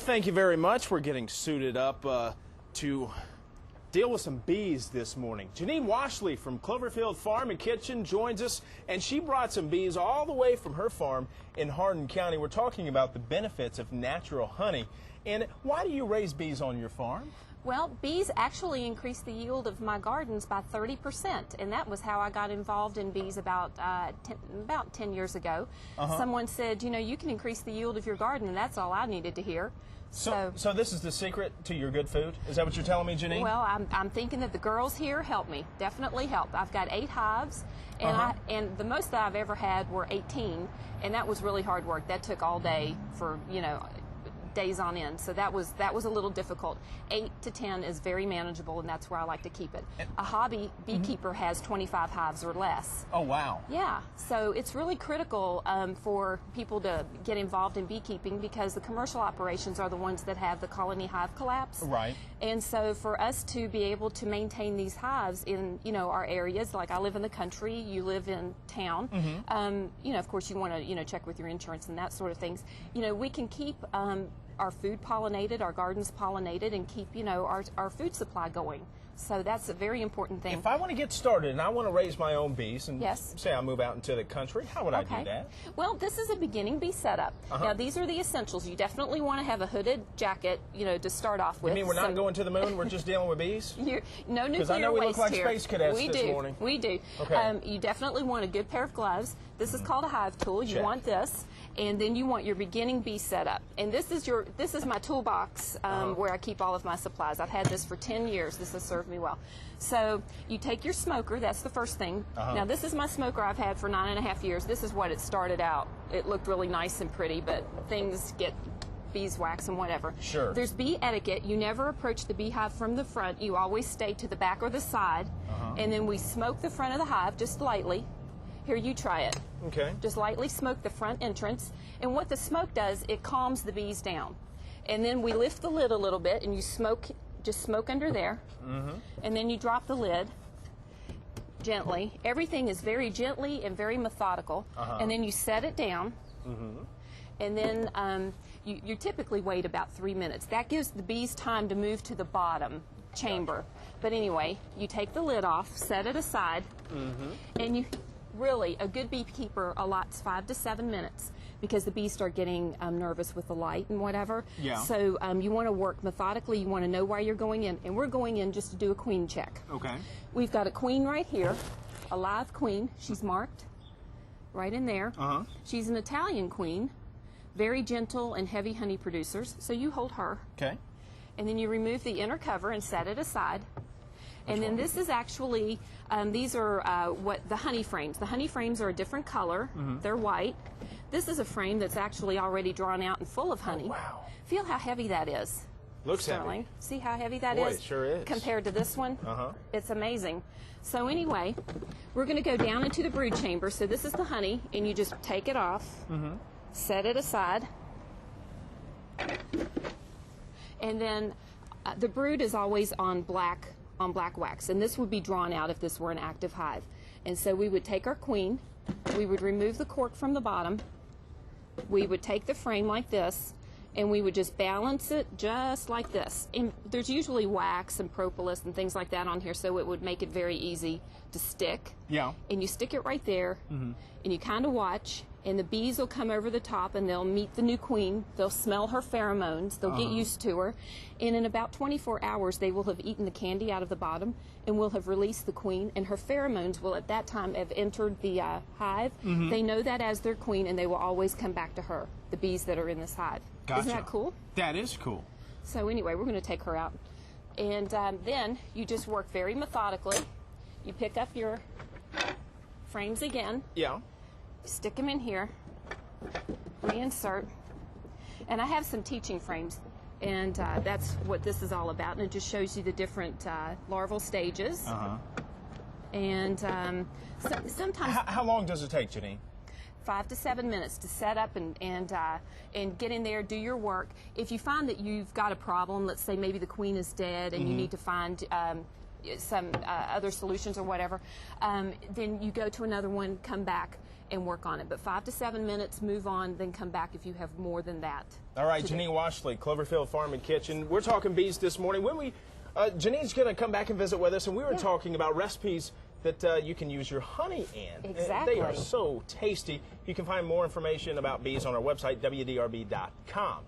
thank you very much. We're getting suited up to deal with some bees this morning. Janine Washley from Cloverfield Farm and Kitchen joins us, and she brought some bees all the way from her farm in Hardin County. We're talking about the benefits of natural honey. And why do you raise bees on your farm? Well, bees actually increase the yield of my gardens by 30%, and that was how I got involved in bees about 10 years ago. Someone said, you know, you can increase the yield of your garden, and that's all I needed to hear. So this is the secret to your good food? Is that what you're telling me, Janine? Well, I'm thinking that the girls here help me, definitely help. I've got 8 hives, and and the most that I've ever had were 18, and that was really hard work. That took all day for, you know, days on end, so that was a little difficult. 8 to 10 is very manageable, and that's where I like to keep it. A hobby beekeeper has 25 hives or less. Oh, wow. Yeah, so it's really critical for people to get involved in beekeeping, because the commercial operations are the ones that have the colony hive collapse. Right. And so for us to be able to maintain these hives in, you know, our areas, like I live in the country, you live in town, you know, of course you want to, you know, check with your insurance and that sort of things. You know, we can keep our food pollinated, our gardens pollinated, and keep, you know, our food supply going. So that's a very important thing. If I want to get started and I want to raise my own bees, and yes, say I move out into the country, how would I do that? Well, this is a beginning bee setup. Now, these are the essentials. You definitely want to have a hooded jacket, you know, to start off with. You mean we're not going to the moon, we're just dealing with bees? No nuclear waste here. Because I know we look like space cadets this morning. We do. Okay. You definitely want a good pair of gloves. This is called a hive tool. You want this. And then you want your beginning bee setup. And this is my toolbox where I keep all of my supplies. I've had this for 10 years. This has served me well. So you take your smoker. That's the first thing. Now, this is my smoker I've had for 9.5 years. This is what it started out. It looked really nice and pretty, but things get beeswax and whatever. Sure. There's bee etiquette. You never approach the beehive from the front. You always stay to the back or the side. And then we smoke the front of the hive just lightly. Here, you try it. Okay. Just lightly smoke the front entrance. And what the smoke does, it calms the bees down. And then we lift the lid a little bit, and you smoke, just smoke under there. And then you drop the lid gently. Everything is very gently and very methodical. And then you set it down. And then you typically wait about 3 minutes. That gives the bees time to move to the bottom chamber. But anyway, you take the lid off, set it aside, and you... Really, a good beekeeper allots 5 to 7 minutes, because the bees start getting nervous with the light and whatever. Yeah. So you want to work methodically. You want to know why you're going in. And we're going in just to do a queen check. Okay. We've got a queen right here, a live queen. She's marked right in there. She's an Italian queen, very gentle and heavy honey producers. So you hold her. Okay. And then you remove the inner cover and set it aside. And then this is actually, these are what the honey frames. The honey frames are a different color. They're white. This is a frame that's actually already drawn out and full of honey. Oh, wow. Feel how heavy that is. Looks Sterling. heavy. See how heavy that Boy, is? it sure is. Compared to this one? It's amazing. So anyway, we're going to go down into the brood chamber. So this is the honey, and you just take it off, set it aside, and then the brood is always on black wax, and this would be drawn out if this were an active hive. And so we would take our queen, we would remove the cork from the bottom, we would take the frame like this, and we would just balance it just like this. And there's usually wax and propolis and things like that on here, so it would make it very easy to stick. Yeah. And you stick it right there, and you kind of watch, and the bees will come over the top, and they'll meet the new queen. They'll smell her pheromones. They'll get used to her. And in about 24 hours, they will have eaten the candy out of the bottom and will have released the queen, and her pheromones will at that time have entered the hive. They know that as their queen, and they will always come back to her, the bees that are in this hive. Gotcha. Isn't that cool? That is cool. So anyway, we're going to take her out. And then you just work very methodically. You pick up your frames again. Yeah. Stick them in here, reinsert, and I have some teaching frames, and that's what this is all about, and it just shows you the different larval stages. And sometimes... How long does it take, Janine? 5 to 7 minutes to set up and get in there, do your work. If you find that you've got a problem, let's say maybe the queen is dead and you need to find some other solutions or whatever, then you go to another one, come back and work on it. But 5 to 7 minutes, move on, then come back if you have more than that. All right, Janine Washley, Cloverfield Farm and Kitchen. We're talking bees this morning. Janine's going to come back and visit with us, and we were talking about recipes that you can use your honey in. Exactly. They are so tasty. You can find more information about bees on our website, wdrb.com.